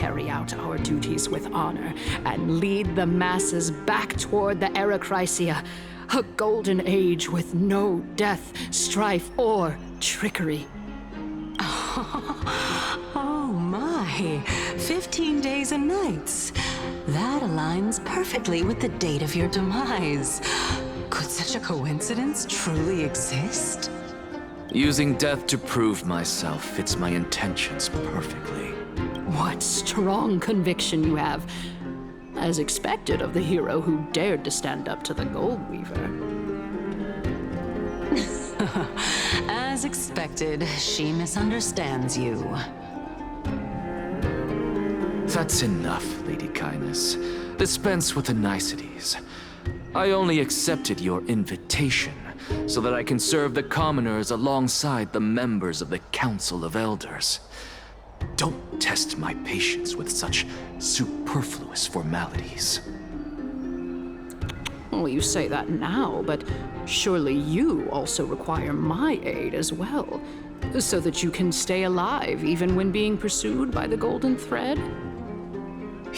carry out our duties with honor and lead the masses back toward the Era Chrysia, a golden age with no death, strife, or trickery. Oh my, 15 days and nights. That aligns perfectly with the date of your demise. Could such a coincidence truly exist? Using death to prove myself fits my intentions perfectly. What strong conviction you have, as expected of the hero who dared to stand up to the Gold Weaver. As expected, she misunderstands you. That's enough, Lady Kindness. Dispense with the niceties. I only accepted your invitation so that I can serve the commoners alongside the members of the Council of Elders. Don't test my patience with such superfluous formalities. Well, you say that now, but surely you also require my aid as well, so that you can stay alive even when being pursued by the Golden Thread?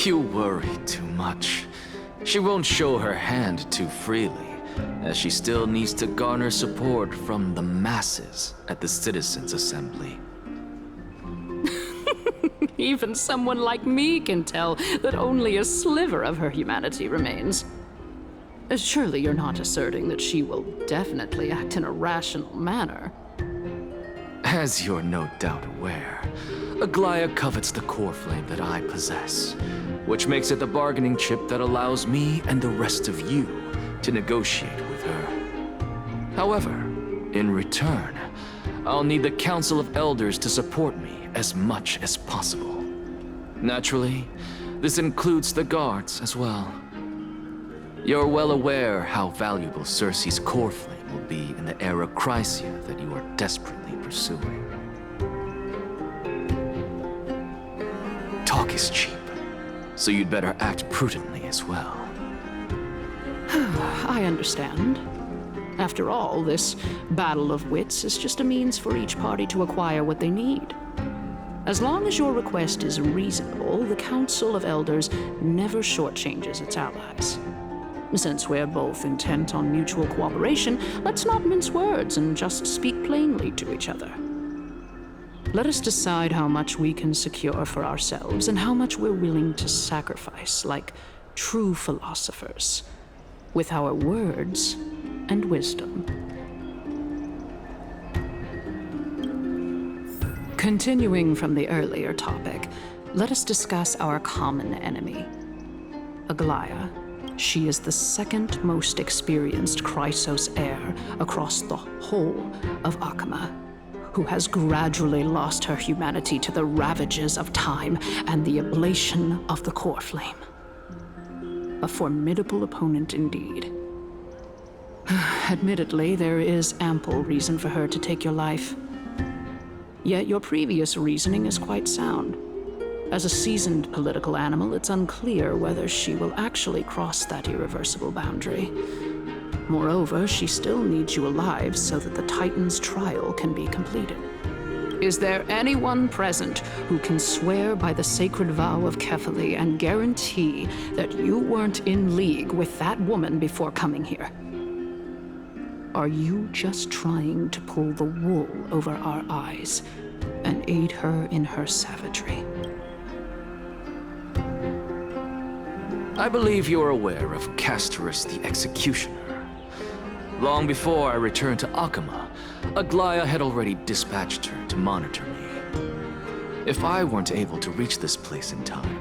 You worry too much. She won't show her hand too freely, as she still needs to garner support from the masses at the Citizens' Assembly. Even someone like me can tell that only a sliver of her humanity remains. Surely you're not asserting that she will definitely act in a rational manner. As you're no doubt aware, Aglaya covets the core flame that I possess, which makes it the bargaining chip that allows me and the rest of you to negotiate with her. However, in return, I'll need the Council of Elders to support me as much as possible. Naturally, this includes the guards as well. You're well aware how valuable Circe's core flame will be in the Era Chrysia that you are desperately pursuing. Talk is cheap, so you'd better act prudently as well. I understand. After all, this battle of wits is just a means for each party to acquire what they need. As long as your request is reasonable, the Council of Elders never shortchanges its allies. Since we're both intent on mutual cooperation, let's not mince words and just speak plainly to each other. Let us decide how much we can secure for ourselves and how much we're willing to sacrifice, like true philosophers, with our words and wisdom. Continuing from the earlier topic, let us discuss our common enemy, Aglaya. She is the second most experienced Chrysos heir across the whole of Akama, who has gradually lost her humanity to the ravages of time and the ablation of the core flame. A formidable opponent indeed. Admittedly, there is ample reason for her to take your life. Yet your previous reasoning is quite sound. As a seasoned political animal, it's unclear whether she will actually cross that irreversible boundary. Moreover, she still needs you alive so that the Titan's trial can be completed. Is there anyone present who can swear by the sacred vow of Kefali and guarantee that you weren't in league with that woman before coming here? Are you just trying to pull the wool over our eyes and aid her in her savagery? I believe you're aware of Castorus the Executioner. Long before I returned to Akama, Aglaya had already dispatched her to monitor me. If I weren't able to reach this place in time,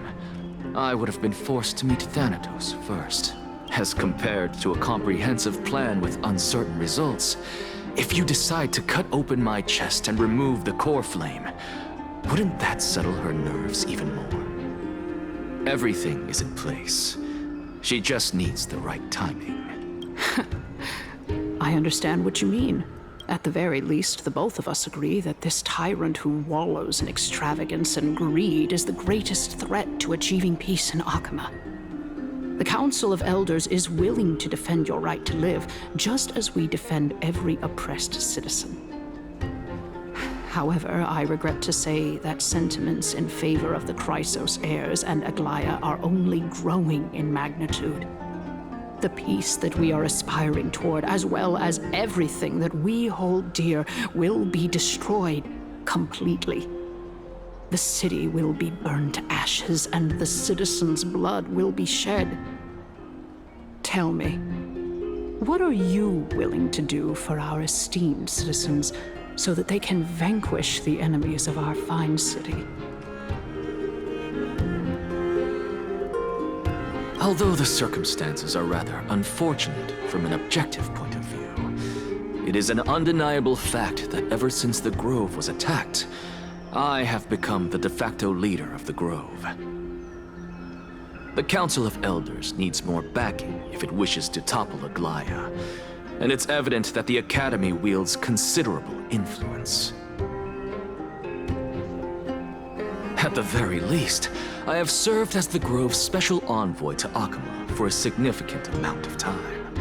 I would have been forced to meet Thanatos first. As compared to a comprehensive plan with uncertain results, if you decide to cut open my chest and remove the core flame, wouldn't that settle her nerves even more? Everything is in place. She just needs the right timing. I understand what you mean. At the very least, the both of us agree that this tyrant who wallows in extravagance and greed is the greatest threat to achieving peace in Akama. The Council of Elders is willing to defend your right to live, just as we defend every oppressed citizen. However, I regret to say that sentiments in favor of the Chrysos heirs and Aglaya are only growing in magnitude. The peace that we are aspiring toward, as well as everything that we hold dear, will be destroyed completely. The city will be burned to ashes, and the citizens' blood will be shed. Tell me, what are you willing to do for our esteemed citizens so that they can vanquish the enemies of our fine city? Although the circumstances are rather unfortunate from an objective point of view, it is an undeniable fact that ever since the Grove was attacked, I have become the de facto leader of the Grove. The Council of Elders needs more backing if it wishes to topple Aglaya, and it's evident that the Academy wields considerable influence. At the very least, I have served as the Grove's special envoy to Akama for a significant amount of time.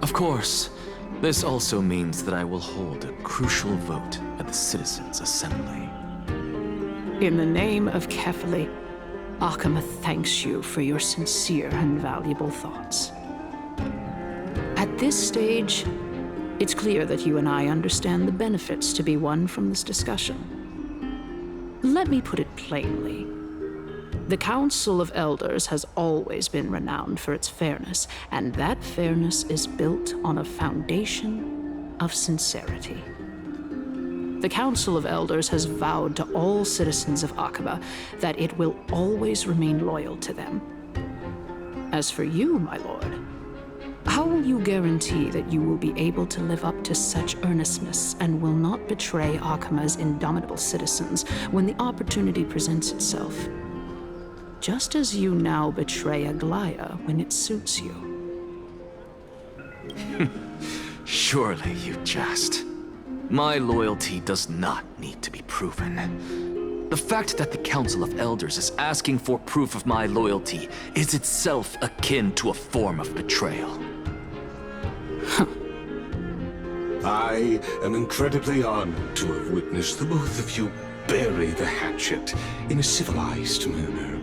Of course, this also means that I will hold a crucial vote at the Citizens' Assembly. In the name of Kefali, Akama thanks you for your sincere and valuable thoughts. At this stage, it's clear that you and I understand the benefits to be won from this discussion. Let me put it plainly. The Council of Elders has always been renowned for its fairness, and that fairness is built on a foundation of sincerity. The Council of Elders has vowed to all citizens of Akaba that it will always remain loyal to them. As for you, my lord, how will you guarantee that you will be able to live up to such earnestness and will not betray Akama's indomitable citizens when the opportunity presents itself? Just as you now betray Aglaya when it suits you. Surely you jest. My loyalty does not need to be proven. The fact that the Council of Elders is asking for proof of my loyalty is itself akin to a form of betrayal. I am incredibly honored to have witnessed the both of you bury the hatchet in a civilized manner.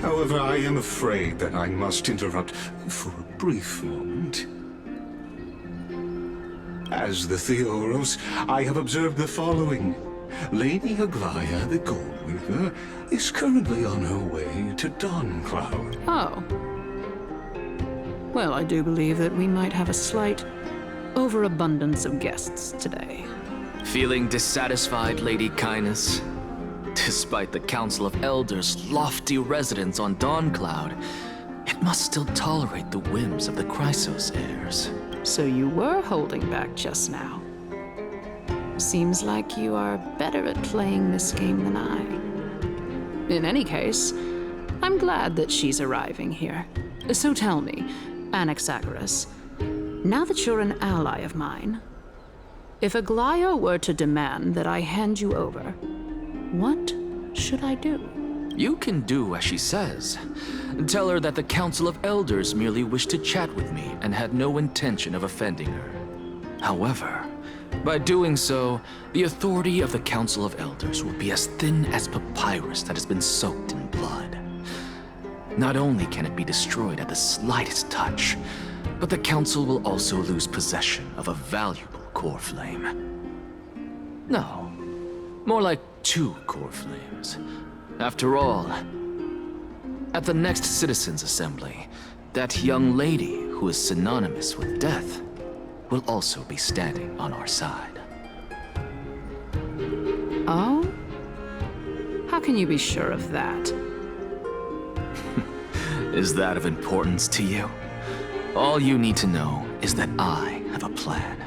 However, I am afraid that I must interrupt for a brief moment. As the Theoros, I have observed the following. Lady Aglaya the Goldweaver is currently on her way to Dawncloud. Oh. Well, I do believe that we might have a slight overabundance of guests today. Feeling dissatisfied, Lady Kindness? Despite the Council of Elders' lofty residence on Dawncloud, it must still tolerate the whims of the Chrysos heirs. So you were holding back just now. Seems like you are better at playing this game than I. In any case, I'm glad that she's arriving here. So tell me, Anaxagoras, now that you're an ally of mine, if Aglaya were to demand that I hand you over, what should I do? You can do as she says. Tell her that the Council of Elders merely wished to chat with me and had no intention of offending her. However, by doing so, the authority of the Council of Elders will be as thin as papyrus that has been soaked in blood. Not only can it be destroyed at the slightest touch, but the Council will also lose possession of a valuable core flame. No, more like 2 core flames. After all, at the next Citizens' Assembly, that young lady who is synonymous with death will also be standing on our side. Oh? How can you be sure of that? Is that of importance to you? All you need to know is that I have a plan.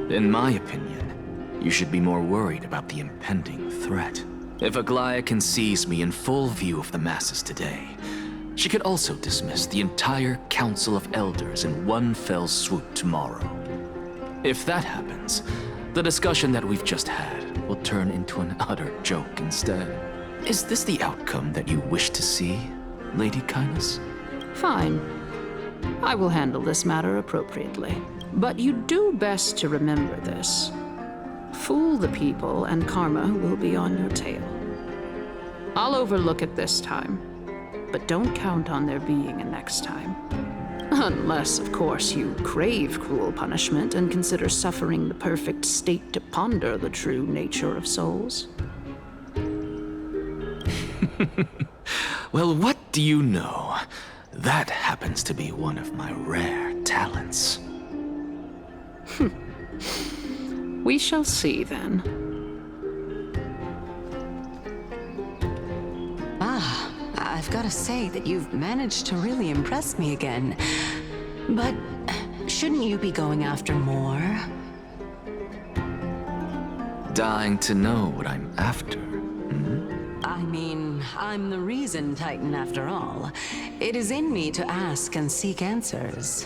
In my opinion, you should be more worried about the impending threat. If Aglaya can seize me in full view of the masses today, she could also dismiss the entire Council of Elders in one fell swoop tomorrow. If that happens, the discussion that we've just had will turn into an utter joke instead. Is this the outcome that you wish to see, Lady Kindness? Fine. I will handle this matter appropriately. But you do best to remember this. Fool the people, and karma will be on your tail. I'll overlook it this time, but don't count on there being a next time. Unless, of course, you crave cruel punishment and consider suffering the perfect state to ponder the true nature of souls. Well, what do you know? That happens to be one of my rare talents. We shall see then. I've got to say that you've managed to really impress me again. But shouldn't you be going after more? Dying to know what I'm after. I mean, I'm the reason Titan after all. It is in me to ask and seek answers.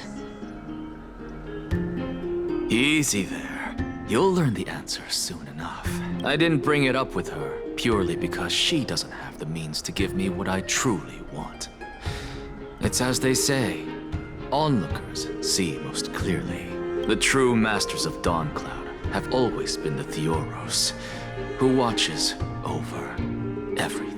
Easy there. You'll learn the answer soon enough. I didn't bring it up with her purely because she doesn't have the means to give me what I truly want. It's as they say, onlookers see most clearly. The true masters of Dawncloud have always been the Theoros, who watches over everything.